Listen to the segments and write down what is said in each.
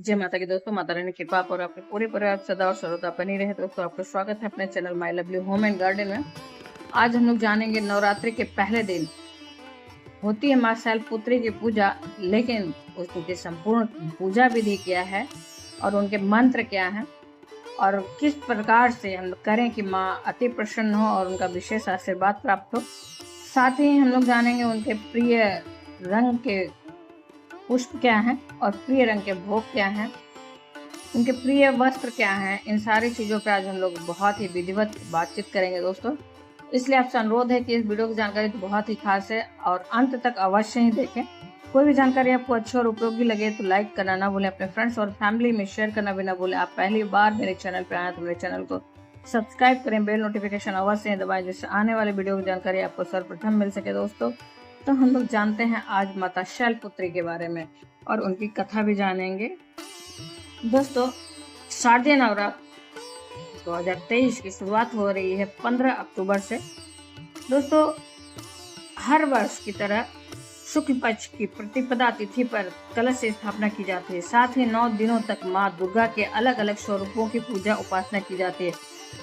जय माता की दोस्तों, माता रानी की कृपा और आपके पूरे परिवार सदा और सर्वदा बनी रहे। दोस्तों आपका स्वागत है अपने channel my lovely home and garden में। आज हम लोग जानेंगे नवरात्रि के पहले दिन होती है माँ शैलपुत्री की पूजा, लेकिन उसकी संपूर्ण पूजा विधि क्या है और उनके मंत्र क्या है और किस प्रकार से हम लोग करें कि माँ अति प्रसन्न हो और उनका विशेष आशीर्वाद प्राप्त हो। साथ ही हम लोग जानेंगे उनके प्रिय रंग के पुष्प क्या हैं और प्रिय रंग के भोग क्या हैं, उनके प्रिय वस्त्र क्या हैं। इन सारी चीज़ों पे आज हम लोग बहुत ही विधिवत बातचीत करेंगे दोस्तों। इसलिए आपसे अनुरोध है कि इस वीडियो की जानकारी तो बहुत ही खास है और अंत तक अवश्य ही देखें। कोई भी जानकारी आपको अच्छी और उपयोगी लगे तो लाइक करना ना भूलें, अपने फ्रेंड्स और फैमिली में शेयर करना भी ना भूलें। आप पहली बार मेरे चैनल पर आए तो मेरे चैनल को सब्सक्राइब करें, बेल नोटिफिकेशन अवश्य दबाएं जिससे आने वाले वीडियो की जानकारी आपको सर्वप्रथम मिल सके। दोस्तों तो हम लोग जानते हैं आज माता शैलपुत्री के बारे में और उनकी कथा भी जानेंगे। दोस्तों शारदीय नवरात्र 2023 की शुरुआत हो रही है 15 अक्टूबर से। दोस्तों हर वर्ष की तरह शुक्ल पक्ष की प्रतिपदा तिथि पर कलश स्थापना की जाती है। साथ ही 9 दिनों तक माँ दुर्गा के अलग अलग स्वरूपों की पूजा उपासना की जाती है।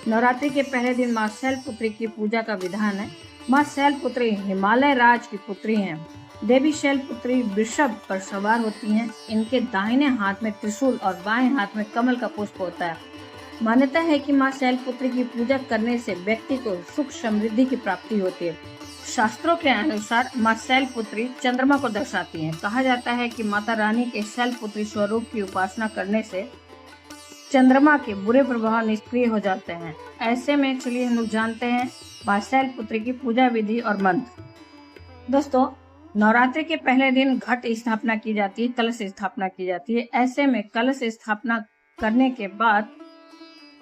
नवरात्रि के पहले दिन माँ शैलपुत्री की पूजा का विधान है। माँ शैलपुत्री हिमालय राज की पुत्री हैं। देवी शैलपुत्री वृषभ पर सवार होती हैं। इनके दाहिने हाथ में त्रिशूल और बाएं हाथ में कमल का पुष्प होता है। मान्यता है कि माँ शैलपुत्री की पूजा करने से व्यक्ति को सुख समृद्धि की प्राप्ति होती है। शास्त्रों के अनुसार माँ शैलपुत्री चंद्रमा को दर्शाती हैं। कहा जाता है कि माता रानी के शैलपुत्री स्वरूप की उपासना करने से चंद्रमा के बुरे प्रभाव निष्क्रिय हो जाते हैं। ऐसे में चलिए हम लोग जानते हैं माँ शैलपुत्री की पूजा विधि और मंत्र। दोस्तों नवरात्रि के पहले दिन घट स्थापना की जाती है, कलश स्थापना की जाती है। ऐसे में कलश स्थापना करने के बाद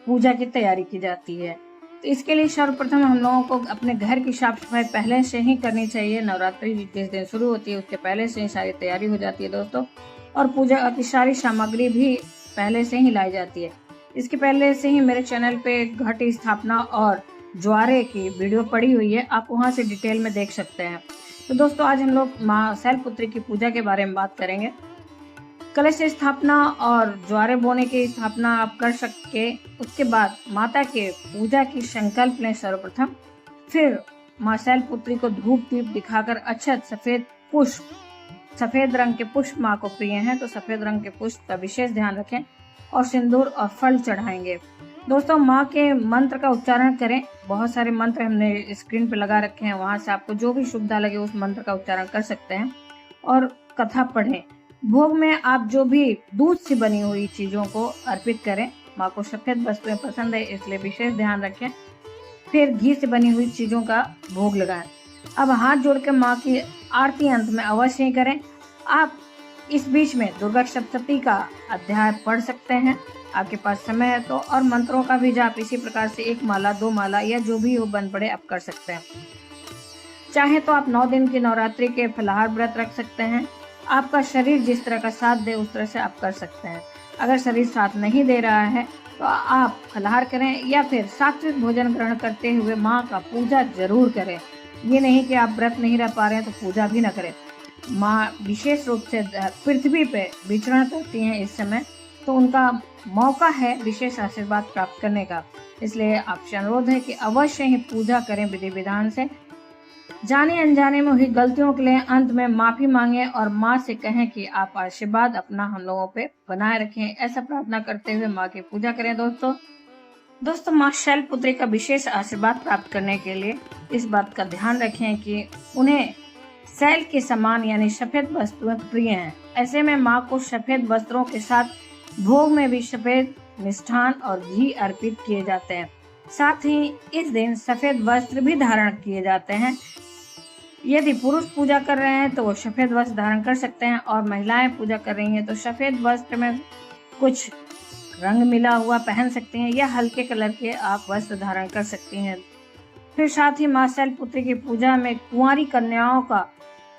पूजा की तैयारी की जाती है। तो इसके लिए सर्वप्रथम हम लोगों को अपने घर की साफ सफाई पहले से ही करनी चाहिए। नवरात्रि जिस दिन शुरू होती है उसके पहले से ही सारी तैयारी हो जाती है दोस्तों, और पूजा की सारी सामग्री भी पहले से ही लाई जाती है। इसके पहले से ही मेरे चैनल पे घट स्थापना और ज्वारे की वीडियो पड़ी हुई है, आप वहां से डिटेल में देख सकते हैं। तो दोस्तों आज हम लोग माँ शैलपुत्री की पूजा के बारे में बात करेंगे। कलश स्थापना और ज्वारे बोने की स्थापना आप कर सके, उसके बाद माता के पूजा की संकल्प लें सर्वप्रथम। फिर माँ शैलपुत्री को धूप दीप दिखाकर अक्षत सफेद रंग के पुष्प माँ को प्रिय हैं तो सफेद रंग के पुष्प का विशेष ध्यान रखें और सिंदूर और फल चढ़ाएंगे। दोस्तों माँ के मंत्र का उच्चारण करें। बहुत सारे मंत्र हमने स्क्रीन पे लगा रखे हैं, वहां से आपको जो भी सुविधा लगे उस मंत्र का उच्चारण कर सकते हैं और कथा पढ़ें। भोग में आप जो भी दूध से बनी हुई चीजों को अर्पित करें। माँ को सफेद वस्तुएं पसंद है इसलिए विशेष ध्यान रखें। फिर घी से बनी हुई चीजों का भोग लगाएं। अब हाथ जोड़ के माँ की आरती अंत में अवश्य ही करें। आप इस बीच में दुर्गा सप्तशती का अध्याय पढ़ सकते हैं, आपके पास समय है तो, और मंत्रों का भी जाप इसी प्रकार से 1 माला 2 माला या जो भी हो बन पड़े आप कर सकते हैं। चाहे तो आप 9 दिन की नवरात्रि के फलाहार व्रत रख सकते हैं। आपका शरीर जिस तरह का साथ दे उस तरह से आप कर सकते हैं। अगर शरीर साथ नहीं दे रहा है तो आप फलाहार करें या फिर सात्विक भोजन ग्रहण करते हुए माँ का पूजा जरूर करें। ये नहीं कि आप व्रत नहीं रह पा रहे हैं तो पूजा भी न करें। माँ विशेष रूप से पृथ्वी पे विचरण करती हैं इस समय, तो उनका मौका है विशेष आशीर्वाद प्राप्त करने का। इसलिए आपसे अनुरोध है कि अवश्य ही पूजा करें विधि विधान से। जाने अनजाने में हुई गलतियों के लिए अंत में माफी मांगे और माँ से कहें कि आप आशीर्वाद अपना हम लोगों पे बनाए रखें। ऐसा प्रार्थना करते हुए माँ की पूजा करें। दोस्तों माँ शैलपुत्री का विशेष आशीर्वाद प्राप्त करने के लिए इस बात का ध्यान रखें कि उन्हें शैल के समान यानी सफेद वस्तुएं प्रिय हैं। ऐसे में माँ को सफेद वस्त्रों के साथ भोग में भी सफेद मिष्ठान और घी अर्पित किए जाते हैं। साथ ही इस दिन सफेद वस्त्र भी धारण किए जाते हैं। यदि पुरुष पूजा कर रहे हैं तो वो सफेद वस्त्र धारण कर सकते हैं और महिलाएं पूजा कर रही हैं तो सफेद वस्त्र में कुछ रंग मिला हुआ पहन सकती हैं या हल्के कलर के आप वस्त्र धारण कर सकती हैं। फिर साथ ही माँ शैलपुत्री की पूजा में कुंवारी कन्याओं का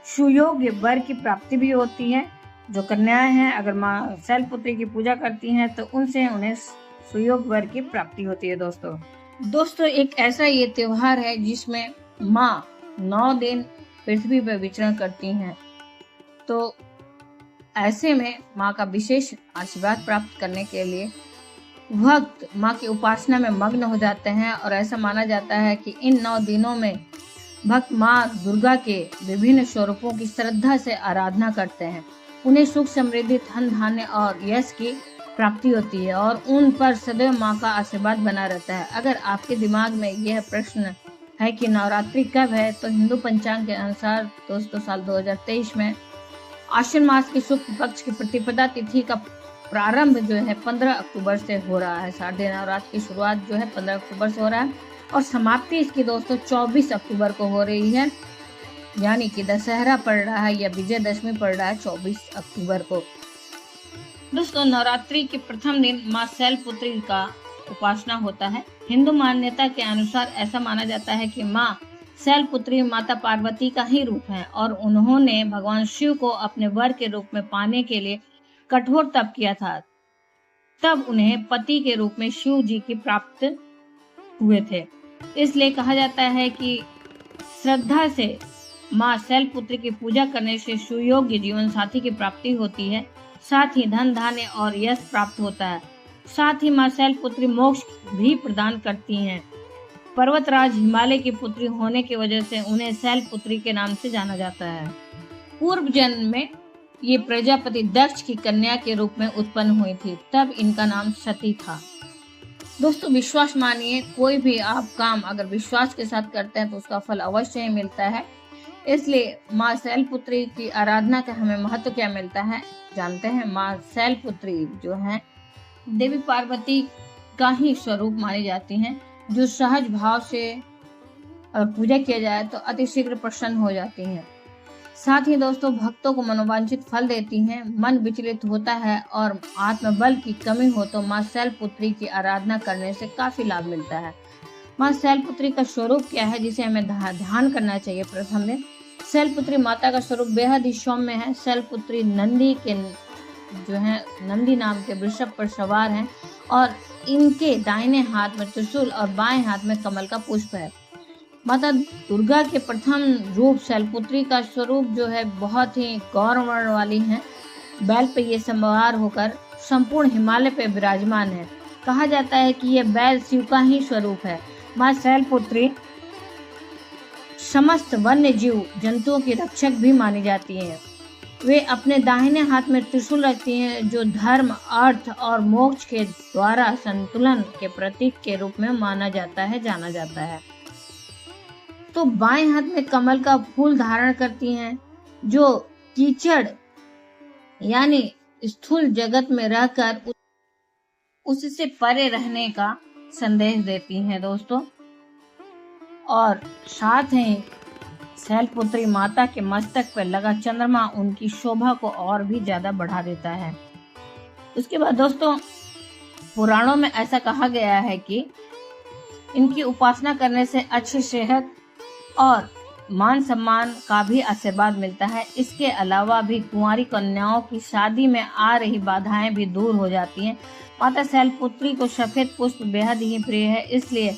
सुयोग्य वर की प्राप्ति भी होती है। जो कन्याएं हैं अगर माँ शैलपुत्री की पूजा करती हैं तो उन्हें सुयोग्य वर की प्राप्ति होती है। दोस्तों एक ऐसा ये त्योहार है जिसमें माँ 9 दिन पृथ्वी पर विचरण करती हैं। तो ऐसे में माँ का विशेष आशीर्वाद प्राप्त करने के लिए भक्त माँ की उपासना में मग्न हो जाते हैं और ऐसा माना जाता है कि इन 9 दिनों में भक्त माँ दुर्गा के विभिन्न स्वरूपों की श्रद्धा से आराधना करते हैं। उन्हें सुख समृद्धि धन धान्य और यश की प्राप्ति होती है और उन पर सदैव माँ का आशीर्वाद बना रहता है। अगर आपके दिमाग में यह प्रश्न है कि नवरात्रि कब है, तो हिंदू पंचांग के अनुसार दोस्तों साल 2023 में आश्विन मास की शुक्ल पक्ष की प्रतिपदा तिथि का प्रारंभ जो है 15 अक्टूबर से हो रहा है। शारदीय नवरात्र की शुरुआत जो है 15 अक्टूबर से हो रहा है और समाप्ति इसकी दोस्तों 24 अक्टूबर को हो रही है, यानी कि दशहरा पड़ रहा है या विजयदशमी पड़ रहा है 24 अक्टूबर को। दोस्तों नवरात्रि के प्रथम दिन माँ शैलपुत्री का उपासना होता है। हिंदू मान्यता के अनुसार ऐसा माना जाता है कि माँ शैलपुत्री माता पार्वती का ही रूप है और उन्होंने भगवान शिव को अपने वर के रूप में पाने के लिए कठोर तप किया था। तब उन्हें पति के रूप में शिव जी की प्राप्त हुए थे। इसलिए कहा जाता है कि श्रद्धा से माँ शैलपुत्री की पूजा करने से सुयोग्य जीवन साथी की प्राप्ति होती है, साथ ही धन धान्य और यश प्राप्त होता है। साथ ही माँ शैलपुत्री मोक्ष भी प्रदान करती हैं। पर्वतराज हिमालय की पुत्री होने की वजह से उन्हें शैलपुत्री के नाम से जाना जाता है। पूर्व जन्म में ये प्रजापति दक्ष की कन्या के रूप में उत्पन्न हुई थी, तब इनका नाम सती था। दोस्तों विश्वास मानिए, कोई भी आप काम अगर विश्वास के साथ करते हैं तो उसका फल अवश्य ही मिलता है। इसलिए माँ शैलपुत्री की आराधना का हमें महत्व क्या मिलता है जानते हैं। माँ शैलपुत्री जो है देवी पार्वती का ही स्वरूप मानी जाती हैं, जो सहज भाव से और पूजा किया जाए तो अतिशीघ्र प्रसन्न हो जाती हैं। साथ ही दोस्तों भक्तों को मनोवांछित फल देती हैं। मन विचलित होता है और आत्मबल की कमी हो तो माँ शैलपुत्री की आराधना करने से काफी लाभ मिलता है। माँ शैलपुत्री का स्वरूप क्या है जिसे हमें ध्यान करना चाहिए। प्रथम दिन शैलपुत्री माता का स्वरूप बेहद ही सौम्य है। शैलपुत्री नंदी के जो है नंदी नाम के वृषभ पर सवार हैं और इनके दाहिने हाथ में त्रिशूल और बाएं हाथ में कमल का पुष्प है। माता दुर्गा के प्रथम रूप शैलपुत्री का स्वरूप जो है बहुत ही गौरवर्ण वाली है। बैल पे ये सवार होकर संपूर्ण हिमालय पे विराजमान है। कहा जाता है कि यह बैल शिव का ही स्वरूप है। माँ शैलपुत्री समस्त वन्य जीव जंतुओं की रक्षक भी मानी जाती है। वे अपने दाहिने हाथ में त्रिशूल रखती हैं, जो धर्म अर्थ और मोक्ष के द्वारा संतुलन के प्रतीक के रूप में माना जाता है, जाना जाता है। तो बाएं हाथ में कमल का फूल धारण करती हैं, जो कीचड़ यानी स्थूल जगत में रहकर उससे परे रहने का संदेश देती हैं दोस्तों। और साथ ही शैलपुत्री माता के मस्तक पर लगा चंद्रमा उनकी शोभा को और भी ज्यादा बढ़ा देता है। उसके बाद दोस्तों पुराणों में ऐसा कहा गया है कि इनकी उपासना करने से अच्छी सेहत और मान सम्मान का भी आशीर्वाद मिलता है। इसके अलावा भी कुंवारी कन्याओं की शादी में आ रही बाधाएं भी दूर हो जाती हैं। माता शैलपुत्री को सफेद पुष्प बेहद ही प्रिय है, इसलिए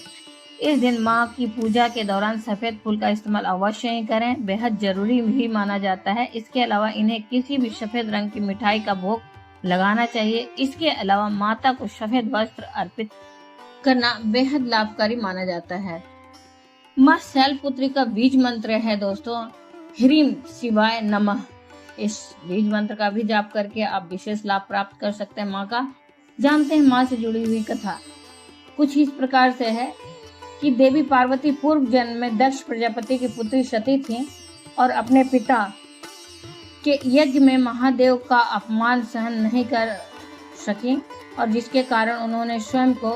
इस दिन माँ की पूजा के दौरान सफेद फूल का इस्तेमाल अवश्य ही करें, बेहद जरूरी भी माना जाता है। इसके अलावा इन्हें किसी भी सफेद रंग की मिठाई का भोग लगाना चाहिए। इसके अलावा माता को सफेद वस्त्र अर्पित करना बेहद लाभकारी माना जाता है। माँ शैलपुत्री का बीज मंत्र है दोस्तों ह्रीम शिवाय नमः। इस बीज मंत्र का भी जाप करके आप विशेष लाभ प्राप्त कर सकते हैं माँ का। जानते हैं माँ से जुड़ी हुई कथा कुछ इस प्रकार से है कि देवी पार्वती पूर्व जन्म में दक्ष प्रजापति की पुत्री सती थी और अपने पिता के यज्ञ में महादेव का अपमान सहन नहीं कर सकी और जिसके कारण उन्होंने स्वयं को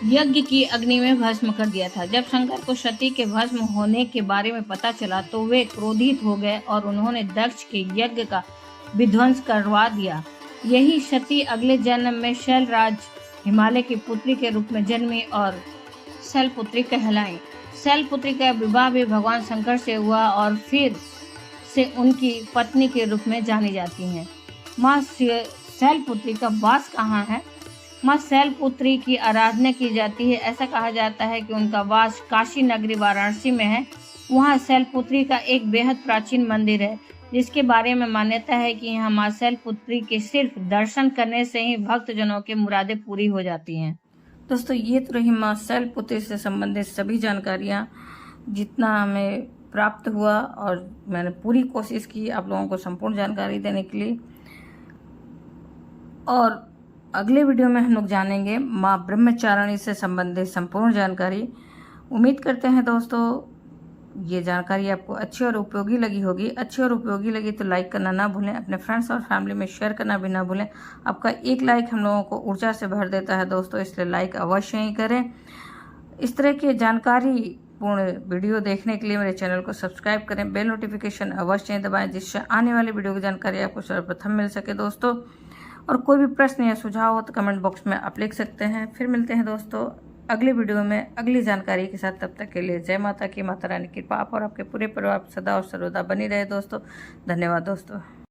यज्ञ की अग्नि में भस्म कर दिया था। जब शंकर को सती के भस्म होने के बारे में पता चला तो वे क्रोधित हो गए और उन्होंने दक्ष के यज्ञ का विध्वंस करवा दिया। यही सती अगले जन्म में शैलराज हिमालय की पुत्री के रूप में जन्मी और शैलपुत्री कहलाई। शैलपुत्री का विवाह भी भगवान शंकर से हुआ और फिर से उनकी पत्नी के रूप में जानी जाती हैं। माँ शैलपुत्री का वास कहाँ है? माँ शैलपुत्री की आराधना की जाती है। ऐसा कहा जाता है कि उनका वास काशी नगरी वाराणसी में है। वहाँ शैलपुत्री का एक बेहद प्राचीन मंदिर है। जिसके बारे में मान्यता है कि यहाँ मां शैलपुत्री के सिर्फ दर्शन करने से ही भक्तजनों की मुरादें पूरी हो जाती हैं। दोस्तों, ये तो रही मां शैलपुत्री से संबंधित सभी जानकारियाँ जितना हमें प्राप्त हुआ, और मैंने पूरी कोशिश की आप लोगों को संपूर्ण जानकारी देने के लिए। और अगले वीडियो में हम लोग जानेंगे मां ब्रह्मचारिणी से संबंधित संपूर्ण जानकारी। उम्मीद करते हैं दोस्तों ये जानकारी आपको अच्छी और उपयोगी लगी होगी। अच्छी और उपयोगी लगी तो लाइक करना ना भूलें, अपने फ्रेंड्स और फैमिली में शेयर करना भी ना भूलें। आपका एक लाइक हम लोगों को ऊर्जा से भर देता है दोस्तों, इसलिए लाइक अवश्य ही करें। इस तरह के जानकारी पूर्ण वीडियो देखने के लिए मेरे चैनल को सब्सक्राइब करें, बेल नोटिफिकेशन अवश्य ही दबाएं, जिससे आने वाली वीडियो की जानकारी आपको सर्वप्रथम मिल सके दोस्तों। और कोई भी प्रश्न या सुझाव हो तो कमेंट बॉक्स में आप लिख सकते हैं। फिर मिलते हैं दोस्तों अगली वीडियो में अगली जानकारी के साथ। तब तक के लिए जय माता की, माता रानी की कृपा आप और आपके पूरे परिवार सदा और सर्वदा बनी रहे दोस्तों। धन्यवाद दोस्तों।